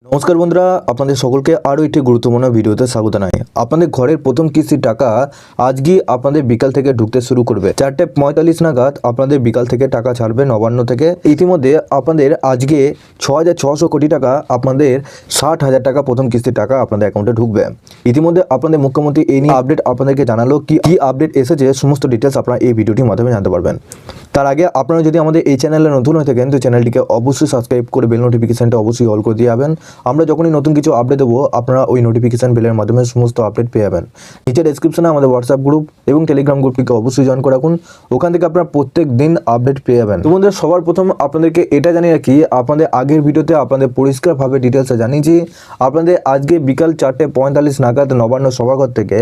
নমস্কার বন্ধুরা, আপনাদের সকলকে আরও একটি গুরুত্বপূর্ণ ভিডিওতে স্বাগত জানাই। আপনাদের ঘরের প্রথম কিস্তির টাকা আজকেই আপনাদের বিকাল থেকে ঢুকতে শুরু করবে। 4:45 নাগাদ আপনাদের বিকাল থেকে টাকা ছাড়বে নবান্ন থেকে। ইতিমধ্যে আপনাদের আজকে 6,600 কোটি টাকা, আপনাদের 60,000 টাকা প্রথম কিস্তির টাকা আপনাদের অ্যাকাউন্টে ঢুকবে। ইতিমধ্যে আপনাদের মুখ্যমন্ত্রী এই নিয়ে আপডেট আপনাদেরকে জানালো। কি আপডেট এসেছে সমস্ত ডিটেলস আপনারা এই ভিডিওটির মাধ্যমে জানতে পারবেন। তার আগে আপনারা যদি আমাদের এই চ্যানেলে নতুন হয়ে থাকেন তো চ্যানেলটিকে অবশ্যই সাবস্ক্রাইব করে বেল নোটিফিকেশনটা অবশ্যই অল করে দিয়ে যাবেন। আমরা যখনই নতুন কিছু আপডেট দেবো আপনারা ওই নোটিফিকেশন বেলের মাধ্যমে সমস্ত আপডেট পেয়ে যাবেন। নিচে ডেসক্রিপশনে আমাদের হোয়াটসঅ্যাপ গ্রুপ এবং টেলিগ্রাম গ্রুপটিকে অবশ্যই জয়েন করে রাখুন। ওখান থেকে আপনারা প্রত্যেক দিন আপডেট পেয়ে যাবেন। তো বন্ধুরা, সবার প্রথম আপনাদেরকে এটা জানিয়ে রাখি, আপনাদের আগের ভিডিওতে আপনাদের পরিষ্কারভাবে ডিটেলসে জানিয়েছি আপনাদের আজকে বিকাল 4:45 নাগাদ নবান্ন সভাঘর থেকে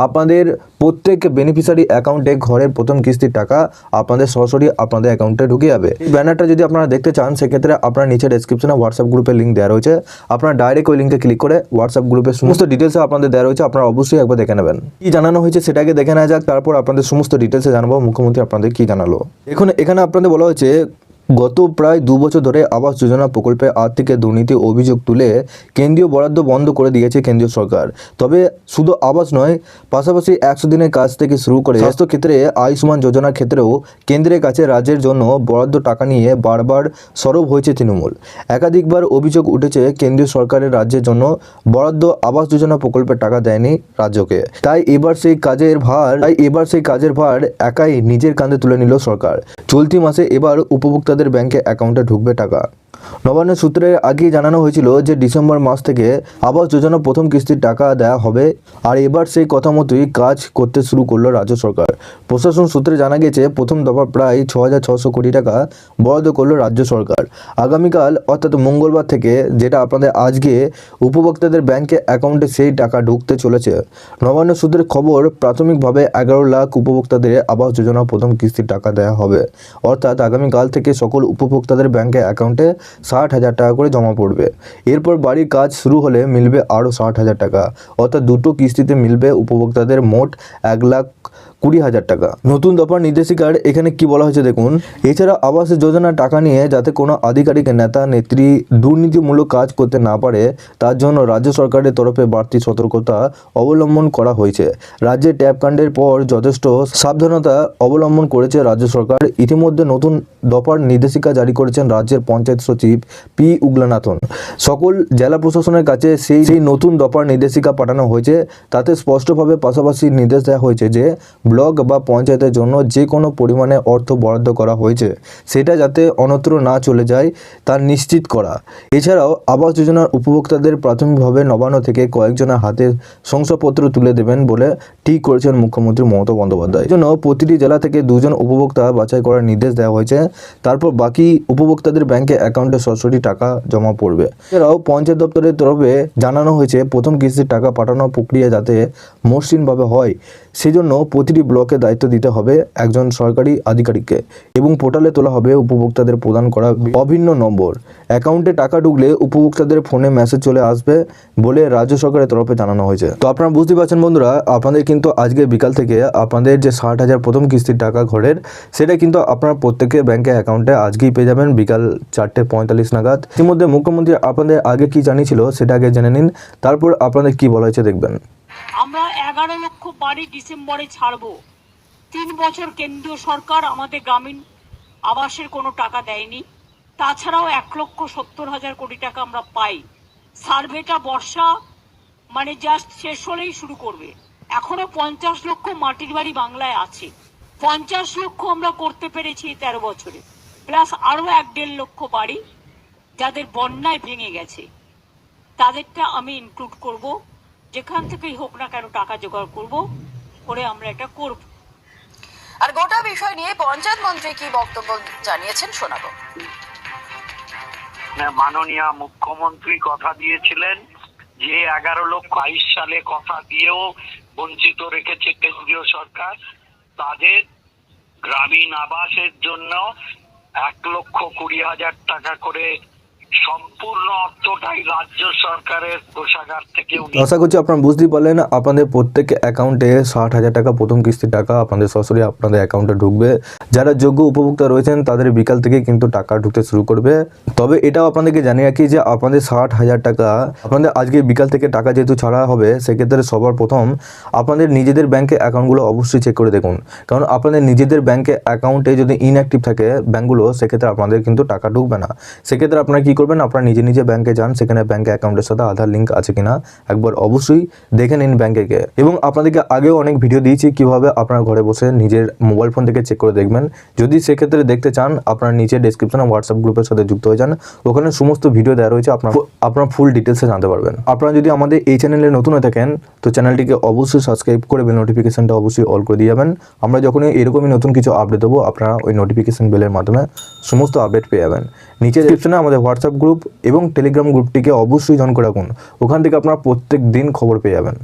আপনাদের প্রত্যেক বেনিফিশিয়ারি অ্যাকাউন্টে ঘরের প্রথম কিস্তির টাকা আপনাদের সরাসরি আপনাদের অ্যাকাউন্টে ঢুকে যাবে। এই ব্যানারটা যদি আপনারা দেখতে চান সেক্ষেত্রে আপনারা নিচে ডেসক্রিপশনে হোয়াটসঅ্যাপ গ্রুপের লিঙ্ক দেওয়া রয়েছে, আপনারা ডাইরেক্ট ওই লিঙ্কে ক্লিক করে হোয়াটসঅ্যাপ গ্রুপের সমস্ত ডিটেলস আপনাদের দেওয়া রয়েছে, আপনারা অবশ্যই একবার দেখে নেবেন। কি জানানো হয়েছে সেটাকে দেখে নেওয়া যাক, তারপর আপনাদের সমস্ত ডিটেলসে জানাবো মুখ্যমন্ত্রী আপনাদের কি জানালো। এখন এখানে আপনাদের বলা হয়েছে গত প্রায় 2 বছর ধরে আবাস যোজনা প্রকল্পে আর্থিক দুর্নীতি অভিযোগ তুলে কেন্দ্রীয় বরাদ্দ বন্ধ করে দিয়েছে কেন্দ্রীয় সরকার। তবে শুধু আবাস নয়, পাশাপাশি 100 দিনের কাজ থেকে শুরু করে স্বাস্থ্য ক্ষেত্রে আয়ুষ্মান যোজনার ক্ষেত্রেও কেন্দ্রের কাছে রাজ্যের জন্য বরাদ্দ টাকা নিয়ে বারবার সরব হয়েছে তৃণমূল। একাধিকবার অভিযোগ উঠেছে কেন্দ্রীয় সরকারের রাজ্যের জন্য বরাদ্দ আবাস যোজনা প্রকল্পের টাকা দেয়নি রাজ্যকে। তাই এবার সেই কাজের ভার একাই নিজের কাঁধে তুলে নিল সরকার। চলতি মাসে এবার উপভোক্তাদের ব্যাংকে অ্যাকাউন্টে ঢুকবে টাকা। নবান্ন সূত্রে আগেই জানানো হয়েছিল যে ডিসেম্বর মাস থেকে আবাস যোজনা প্রথম কিস্তির টাকা দেওয়া হবে, আর এবার সেই কথা মতোই কাজ করতে শুরু করলো রাজ্য সরকার। প্রশাসন সূত্রে জানা গেছে প্রথম দফা প্রায় 6,600 কোটি টাকা বরাদ্দ করলো রাজ্য সরকার। আগামীকাল অর্থাৎ মঙ্গলবার থেকে, যেটা আপনাদের আজকে, উপভোক্তাদের ব্যাংকে অ্যাকাউন্টে সেই টাকা ঢুকতে চলেছে। নবান্ন সূত্রের খবর, প্রাথমিকভাবে 11 লাখ উপভোক্তাদের আবাস যোজনা প্রথম কিস্তির টাকা দেওয়া হবে। অর্থাৎ আগামীকাল থেকে সকল উপভোক্তাদের ব্যাংকে অ্যাকাউন্টে 60,000 টাকা করে জমা পড়বে। এরপর বাড়ির কাজ শুরু হলে মিলবে আরও 60,000 টাকা, অর্থাৎ দুটো কিস্তিতে মিলবে উপভোক্তাদের মোট 1,20,000 টাকা। নতুন দফার নির্দেশিকার এখানে কি বলা হয়েছে দেখুন। এছাড়া আবাস যোজনার টাকা নিয়ে যাতে কোনো আধিকারিক, নেতা, নেত্রী দুর্নীতিমূলক কাজ করতে না পারে তার জন্য রাজ্য সরকারের তরফে বাড়তি সতর্কতা অবলম্বন করা হয়েছে। রাজ্যে ট্যাপ কাণ্ডের পর যথেষ্ট সাবধানতা অবলম্বন করেছে রাজ্য সরকার। ইতিমধ্যে নতুন দফার নির্দেশিকা জারি করেছেন রাজ্যের পঞ্চায়েত সচিব পি উগ্রনাথন। সকল জেলা প্রশাসনের কাছে সেই নতুন দফার নির্দেশিকা পাঠানো হয়েছে। তাতে স্পষ্টভাবে পাশাপাশি নির্দেশ দেওয়া হয়েছে যে ব্লক বা পঞ্চায়েতের জন্য যে কোনো পরিমাণে অর্থ বরাদ্দ করা হয়েছে সেটা যাতে অন্যত্র না চলে যায় তা নিশ্চিত করা। এছাড়াও আবাস যোজনার উপভোক্তাদের প্রাথমিকভাবে নবান্ন থেকে কয়েকজনের হাতে শংসাপত্র তুলে দেবেন বলে ঠিক করেছেন মুখ্যমন্ত্রী মমতা বন্দ্যোপাধ্যায়। এই জন্য প্রতিটি জেলা থেকে 2 জন উপভোক্তা বাছাই করার নির্দেশ দেওয়া হয়েছে। তারপর বাকি উপভোক্তাদের ব্যাংকে অ্যাকাউন্টে সরাসরি টাকা জমা পড়বে। এছাড়াও পঞ্চায়েত দপ্তরের তরফে জানানো হয়েছে প্রথম কিস্তির টাকা পাঠানোর প্রক্রিয়া যাতে মসৃণভাবে হয় সেজন্য প্রতিটি ব্লকে দায়িত্ব দিতে হবে একজন সরকারি আধিকারিককে এবং পোর্টালে তোলা হবে উপভোক্তাদের প্রদান করা অভিন্ন নম্বর। অ্যাকাউন্টে টাকা ঢুকলে উপভোক্তাদের ফোনে মেসেজ চলে আসবে বলে রাজ্য সরকারের তরফে জানানো হয়েছে। তো আপনারা বুঝতে পারছেন বন্ধুরা, আপনাদের কিন্তু আজকে বিকাল থেকে আপনাদের যে 60,000 প্রথম কিস্তির টাকা ঘরের, সেটা কিন্তু আপনারা প্রত্যেকের ব্যাংকে অ্যাকাউন্টে আজকেই পেয়ে যাবেন বিকাল 4:45 নাগাদ। ইতিমধ্যে মুখ্যমন্ত্রী আপনাদের আগে কি জানিয়েছিল সেটা আগে জেনে নিন, তারপর আপনাদের কি বলা হয়েছে দেখবেন। আমরা 11 লক্ষ বাড়ি ডিসেম্বরে ছাড়বো। 3 বছর কেন্দ্রীয় সরকার আমাদের গ্রামীণ আবাসের কোনো টাকা দেয়নি। তাছাড়াও 1,70,000 কোটি টাকা আমরা পাই। সার্ভেটা বর্ষা মানে জাস্ট শেষ হলেই শুরু করবে। এখনো 50 লক্ষ মাটির বাড়ি বাংলায় আছে। 50 লক্ষ আমরা করতে পেরেছি 13 বছরে, প্লাস আরো 1.5 লক্ষ বাড়ি যাদের বন্যায় ভেঙে গেছে, তাদেরটা আমি ইনক্লুড করব। যেখান থেকেই হোক না কেন টাকা জোগাড় করে আমরা এটা করব। আর গোটা বিষয় নিয়ে পঞ্চায়েত মন্ত্রী কি বক্তব্য জানিয়েছেন শোনাবো। মাননীয় মুখ্যমন্ত্রী কথা দিয়েছিলেন যে 11,22 সালে কথা দিয়েও বঞ্চিত রেখেছে কেন্দ্রীয় সরকার, তাদের গ্রামীণ আবাসের জন্য 1,20,000 টাকা করে সম্পূর্ণ অর্থটাই রাজ্য সরকারের কোষাগার থেকে উনি আশা করছি আপনারা বুঝতেই পারলেন, আপনাদের প্রত্যেক অ্যাকাউন্টে 60,000 টাকা প্রথম কিস্তির টাকা আপনাদের সরাসরি আপনাদের অ্যাকাউন্টে ঢুকবে। যারা যোগ্য উপভোক্তা রয়েছেন তাদের বিকাল থেকে কিন্তু টাকা ঢুকতে শুরু করবে। তবে এটাও আপনাদেরকে জানিয়ে রাখি যে আপনাদের 60,000 টাকা আপনাদের আজকে বিকাল থেকে টাকা যেহেতু ছাড়া হবে, সেক্ষেত্রে সবার প্রথম আপনাদের নিজেদের ব্যাংকে অ্যাকাউন্টগুলো অবশ্যই চেক করে দেখুন। কারণ আপনাদের নিজেদের ব্যাংকে অ্যাকাউন্টে যদি ইনঅ্যাক্টিভ থাকে ব্যাংকগুলো, সেক্ষেত্রে আপনাদের কিন্তু টাকা ঢুকবে না। সেক্ষেত্রে আপনারা কী করবেন, আপনারা নিজে ব্যাংকে যান, সেখানে ব্যাংকে অ্যাকাউন্টের সাথে আধার লিঙ্ক আছে কিনা একবার অবশ্যই দেখে নিন ব্যাংকে গিয়ে। এবং আপনাদেরকে আগেও অনেক ভিডিও দিয়েছি কিভাবে আপনারা ঘরে বসে নিজের মোবাইল ফোন থেকে চেক করে দেখবেন। যদি সেক্ষেত্রে দেখতে চান, আপনারা নিচে ডেসক্রিপশনে হোয়াটসঅ্যাপ গ্রুপের সাথে যুক্ত হয়ে যান, ওখানে সমস্ত ভিডিও দেওয়া রয়েছে, আপনারা ফুল ডিটেলসে জানতে পারবেন। আপনারা যদি আমাদের এই চ্যানেলে নতুন হয়ে থাকেন তো চ্যানেলটিকে অবশ্যই সাবস্ক্রাইব করে বেল নোটিফিকেশনটা অবশ্যই অল করে দিয়ে যাবেন। আমরা যখনই এরকমই নতুন কিছু আপডেট দেবো, আপনারা ওই নোটিফিকেশন বেলের মাধ্যমে সমস্ত আপডেট পেয়ে যাবেন। নিচে ডেসক্রিপশনে আমাদের হোয়াটসঅ্যাপ গ্রুপ এবং টেলিগ্রাম গ্রুপটিকে অবশ্যই জয়েন করে রাখুন, ওখান থেকে আপনারা প্রত্যেক দিন খবর পেয়ে যাবেন।